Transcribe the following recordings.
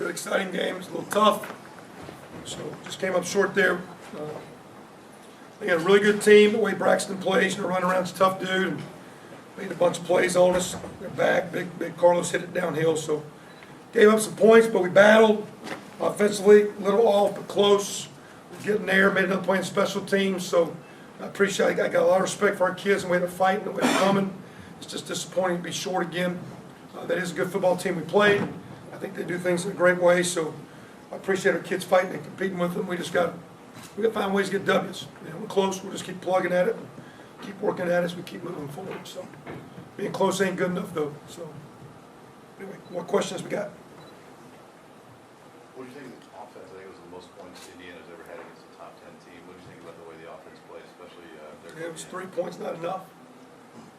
Good, exciting game. It's a little tough. So just came up short there. They got a really good team. The way Braxton plays, running around's a tough dude. And made a bunch of plays on us. They're back. Big Carlos hit it downhill. So gave up some points, but we battled offensively. A little off, but close. We're getting there. Made another play in special teams. So I appreciate. I got a lot of respect for our kids and the way they're fighting, the way they're coming. It's just disappointing to be short again. That is a good football team we played. I think they do things in a great way. So I appreciate our kids fighting and competing with them. We got to find ways to get W's. We're close. We'll just keep plugging at it and keep working at it as we keep moving forward. So being close ain't good enough though. So anyway, what questions we got? What do you think of the offense? I think it was the most points Indiana's ever had against a top 10 team. What do you think about the way the offense plays, especially their It was 3 points, not enough.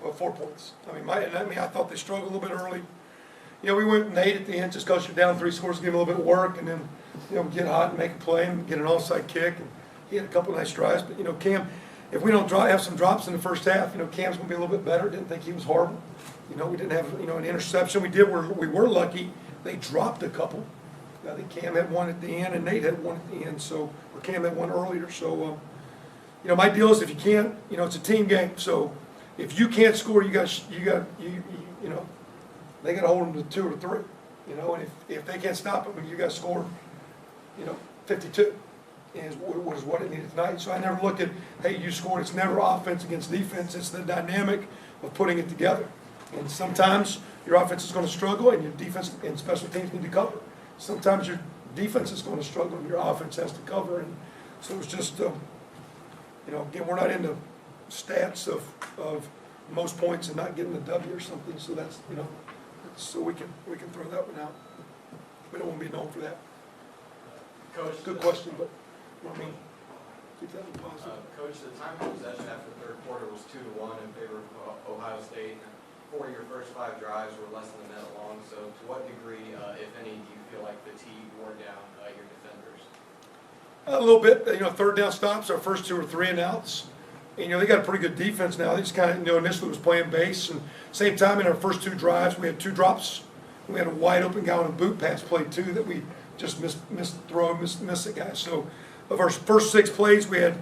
Well, 4 points. I thought they struggled a little bit early. We went and 8 at the end just because you're down 3 scores, give them a little bit of work, and then get hot and make a play and get an offside kick. And he had a couple of nice drives, but Cam, if we don't have some drops in the first half, Cam's going to be a little bit better. Didn't think he was horrible. We didn't have an interception. We were lucky. They dropped a couple. I think Cam had one at the end and Nate had one at the end. So or Cam had one earlier. So my deal is if you can't, it's a team game. So if you can't score, they got to hold them to 2 or 3. And if they can't stop them, you got to score, 52 is what it needed tonight. So I never looked at, hey, you scored. It's never offense against defense. It's the dynamic of putting it together. And sometimes your offense is going to struggle and your defense and special teams need to cover. Sometimes your defense is going to struggle and your offense has to cover. And so it's just, again, we're not into stats of most points and not getting a W or something. So that's, so we can throw that one out. We don't want to be known for that. Coach, Good question, but keep that in positive. Coach, the time of possession after the third quarter was 2-1 in favor of Ohio State. 4 of your first 5 drives were less than a minute long. So to what degree, if any, do you feel like fatigue wore down your defenders? A little bit. Third down stops, our first 2 or 3 and outs. And, they got a pretty good defense now. They just kind of, initially was playing base. And same time in our first 2 drives, we had 2 drops. We had a wide open guy on a boot pass play too that we just missed the guy. So of our first 6 plays, we had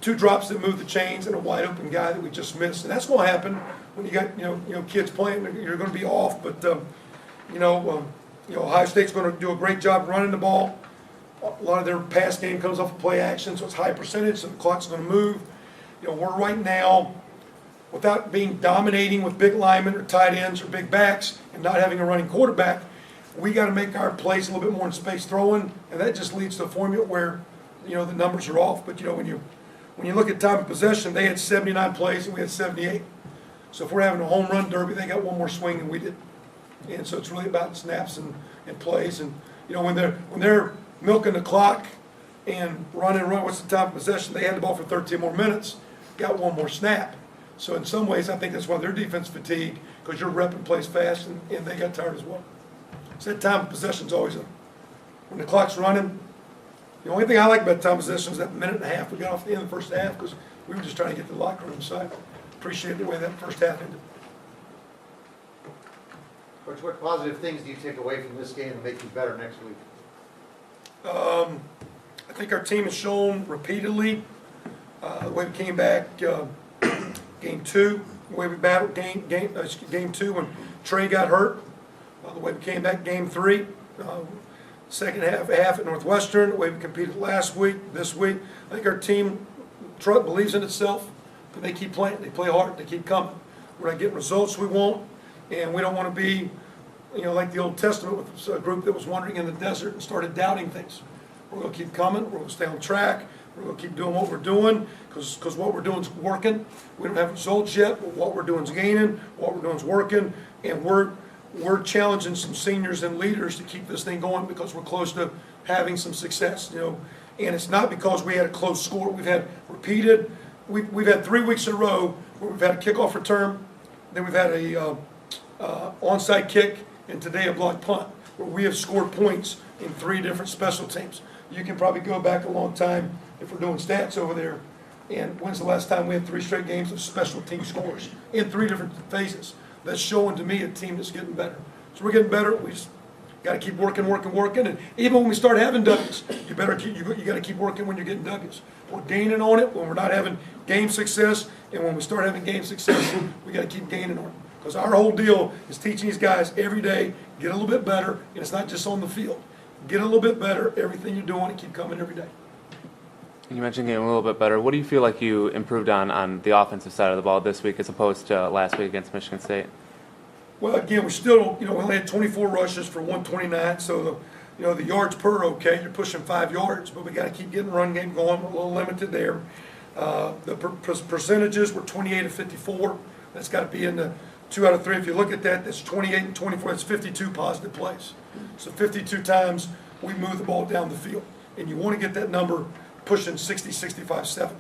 2 drops that moved the chains and a wide open guy that we just missed. And that's going to happen when you got kids playing. You're going to be off, but Ohio State's going to do a great job running the ball. A lot of their pass game comes off of play action, so it's high percentage, so the clock's going to move. We're right now, without being dominating with big linemen or tight ends or big backs and not having a running quarterback, we got to make our plays a little bit more in space throwing, and that just leads to a formula where, the numbers are off. But, when you look at time of possession, they had 79 plays and we had 78. So if we're having a home run derby, they got one more swing than we did. And so it's really about snaps and plays. And, when they're milking the clock and running, what's the time of possession? They had the ball for 13 more minutes. Got one more snap. So in some ways, I think that's why their defense fatigued, because you're repping plays fast, and they got tired as well. So that time of possession is always when the clock's running. The only thing I like about time of possession is that minute and a half we got off the end of the first half, because we were just trying to get to the locker room. So I appreciate the way that first half ended. Coach, what positive things do you take away from this game to make you better next week? I think our team has shown repeatedly the way we came back game 2, the way we battled game 2 when Trey got hurt, the way we came back game 3, second half at Northwestern, the way we competed last week, this week. I think our team believes in itself, and they keep playing. They play hard. They keep coming. We're not getting results we want, and we don't want to be, like the Old Testament with a group that was wandering in the desert and started doubting things. We're going to keep coming. We're going to stay on track. We're going to keep doing what we're doing because what we're doing is working. We don't have results yet, but what we're doing is gaining. What we're doing is working, and we're challenging some seniors and leaders to keep this thing going because we're close to having some success. And it's not because we had a close score. We've had repeated. We've had 3 weeks in a row where we've had a kickoff return, then we've had a onside kick, and today a blocked punt where we have scored points in 3 different special teams. You can probably go back a long time if we're doing stats over there. And when's the last time we had 3 straight games of special team scores in 3 different phases? That's showing to me a team that's getting better. So we're getting better. We just Got to keep working, and even when we start having W's, you got to keep working when you're getting W's. We're gaining on it when we're not having game success, and when we start having game success, we got to keep gaining on it. Because our whole deal is teaching these guys every day, get a little bit better, and it's not just on the field. Get a little bit better, everything you're doing, and keep coming every day. You mentioned getting a little bit better. What do you feel like you improved on the offensive side of the ball this week as opposed to last week against Michigan State? Well, again, we still, we only had 24 rushes for 129, so the yards per okay, you're pushing 5 yards, but we got to keep getting the run game going. We're a little limited there. The percentages were 28 of 54. That's got to be in the 2 out of 3. If you look at that, that's 28 and 24. That's 52 positive plays. So 52 times we move the ball down the field, and you want to get that number pushing 60, 65, 70.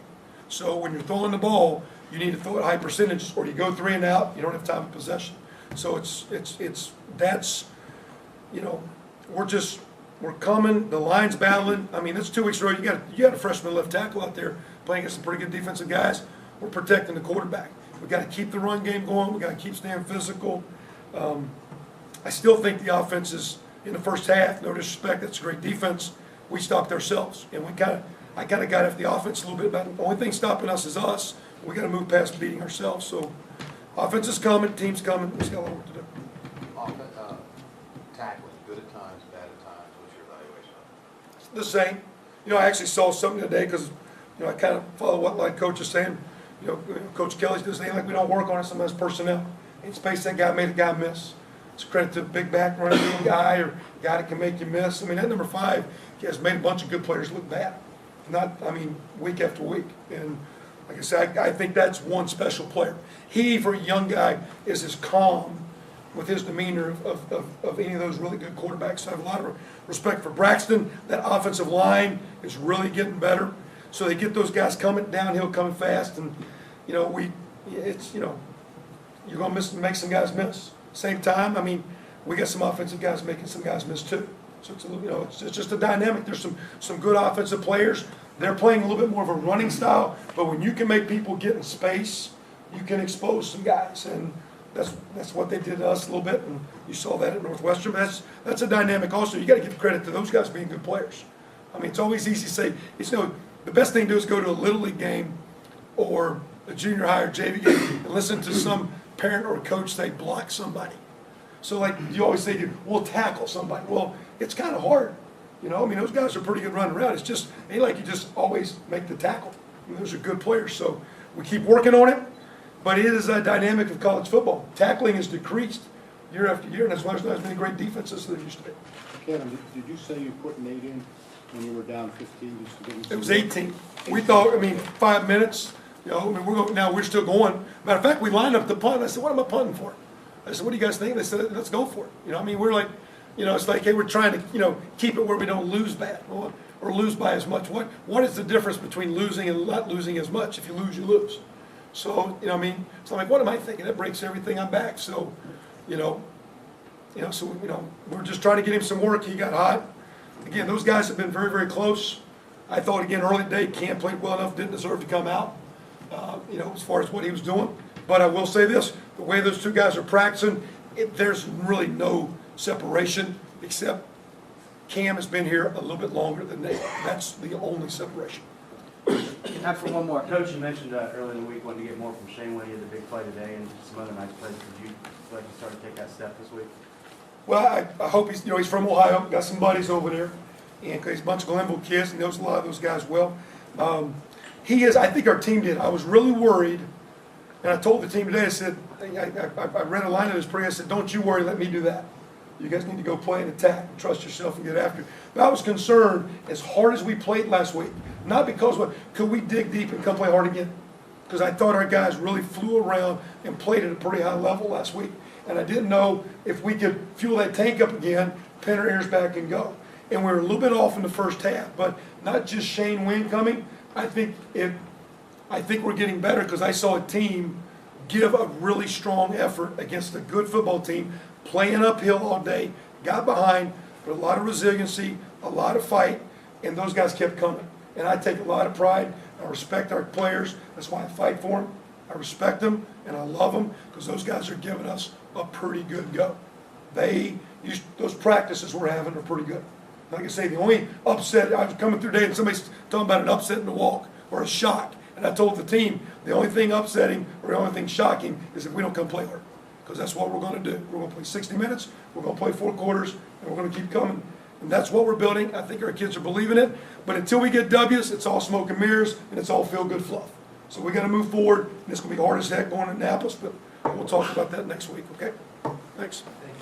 So when you're throwing the ball, you need to throw it high percentages, or you go 3 and out, you don't have time of possession. So we're coming, the line's battling. I mean, it's 2 weeks in a row. You got a freshman left tackle out there playing against some pretty good defensive guys. We're protecting the quarterback. We got to keep the run game going. We got to keep staying physical. I still think the offense is in the first half. No disrespect, that's a great defense. We stopped ourselves, and I kind of got after the offense a little bit. But the only thing stopping us is us. We got to move past beating ourselves. So, offense is coming, team's coming. We still got a lot of work to do. Tackling, good at times, bad at times. What's your evaluation of it? The same. I actually saw something today because, I kind of follow what like Coach is saying. Coach Kelly's doing saying like we don't work on it. Sometimes personnel. In space, that guy made a guy miss. It's credit to the big back running guy or guy that can make you miss. I mean, that number 5 has made a bunch of good players look bad. Week after week. And like I said, I think that's one special player. He, for a young guy, is as calm with his demeanor of any of those really good quarterbacks. So I have a lot of respect for Braxton. That offensive line is really getting better. So they get those guys coming downhill, coming fast, and you're gonna make some guys miss. Same time, we got some offensive guys making some guys miss too. So it's just a dynamic. There's some good offensive players. They're playing a little bit more of a running style, but when you can make people get in space, you can expose some guys, and that's what they did to us a little bit, and you saw that at Northwestern. But that's a dynamic also. You got to give credit to those guys being good players. It's always easy to say, the best thing to do is go to a Little League game or a junior high or JV game and listen to some parent or coach say, block somebody. So like you always say, we'll tackle somebody. Well, it's kind of hard. Those guys are pretty good running around. It's just, ain't like you just always make the tackle. Those are good players. So we keep working on it, but it is a dynamic of college football. Tackling has decreased year after year, and that's why there's not as many great defenses as there used to be. Kevin, did you say you put Nate in when you were down 15 just to get him some It was work? 18. We thought, 5 minutes, we're still going. Matter of fact, we lined up the punt. I said, what am I punting for? I said, what do you guys think? They said, let's go for it. We're like, it's like, hey, we're trying to, keep it where we don't lose bad or lose by as much. What is the difference between losing and not losing as much? If you lose, you lose. So, so I'm like, what am I thinking? That breaks everything I'm back. So, we're just trying to get him some work. He got hot. Again, those guys have been very, very close. I thought, again, early today, Cam played well enough, didn't deserve to come out, as far as what he was doing. But I will say this, the way those 2 guys are practicing, there's really no separation, except Cam has been here a little bit longer than Nate. That's the only separation. Time for one more. Coach, you mentioned earlier in the week wanting to get more from Shane when he had the big play today and some other nice plays. Did you feel like you started to take that step this week? Well, I hope he's from Ohio, got some buddies over there, and he's a bunch of Glenville kids, and knows a lot of those guys well. I think our team did. I was really worried, and I told the team today, I said, I read a line of his prayer, I said, don't you worry, let me do that. You guys need to go play and attack and trust yourself and get after it. But I was concerned, as hard as we played last week, not because could we dig deep and come play hard again? Because I thought our guys really flew around and played at a pretty high level last week. And I didn't know if we could fuel that tank up again, pin our ears back and go. And we were a little bit off in the first half, but not just Shane Wynn coming. I think we're getting better because I saw a team give a really strong effort against a good football team, playing uphill all day, got behind, but a lot of resiliency, a lot of fight, and those guys kept coming. And I take a lot of pride. I respect our players. That's why I fight for them. I respect them, and I love them because those guys are giving us a pretty good go. those practices we're having are pretty good. Like I say, the only upset, I was coming through today and somebody's talking about an upset in the walk or a shock. And I told the team, the only thing upsetting or the only thing shocking is if we don't come play hard. Because that's what we're going to do. We're going to play 60 minutes, we're going to play 4 quarters, and we're going to keep coming. And that's what we're building. I think our kids are believing it. But until we get W's, it's all smoke and mirrors, and it's all feel-good fluff. So we got to move forward, and it's going to be hard as heck going to Annapolis, but we'll talk about that next week, okay? Thanks. Thank